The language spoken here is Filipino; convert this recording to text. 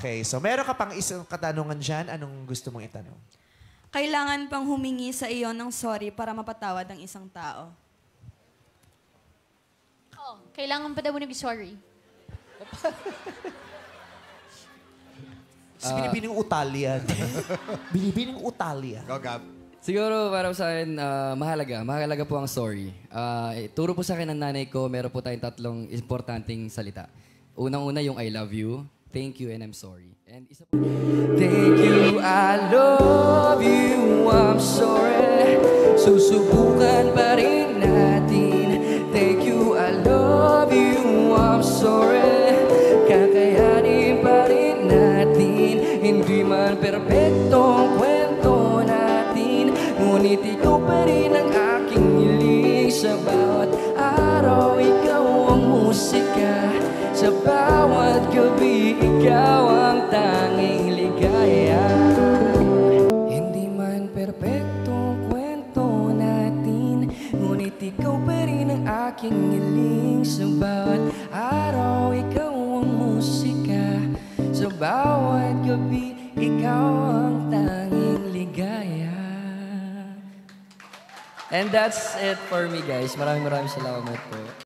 Okay, so meron ka pang isang katanungan dyan. Anong gusto mong itanong? Kailangan pang humingi sa iyo ng sorry para mapatawad ang isang tao. Oh, kailangan pa daw nag-sorry. Binibining utal yan. Binibining utal yan. Go, Gab. Siguro para sa akin, mahalaga. Mahalaga po ang sorry. Turo po sa akin ng nanay ko, meron po tayong tatlong importanteng salita. Unang-una yung I love you, thank you, and I'm sorry. And isa po, thank you, I love you, I'm sorry. Susubukan pa rin natin. Thank you, I love you, I'm sorry. Kakayanin pa rin natin. Hindi man perpektong kwento natin, ngunit ikaw pa rin ang aking hiling. Sa bawat araw, ikaw ang musika. Sa bawat gabi, ikaw ang tanging ligaya. Hindi man perpektong kwento natin, ngunit ikaw pa rin ang aking hiling. Sa bawat araw, ikaw ang musika. Sa bawat gabi, ikaw ang tanging ligaya. And that's it for me, guys. Maraming salamat po.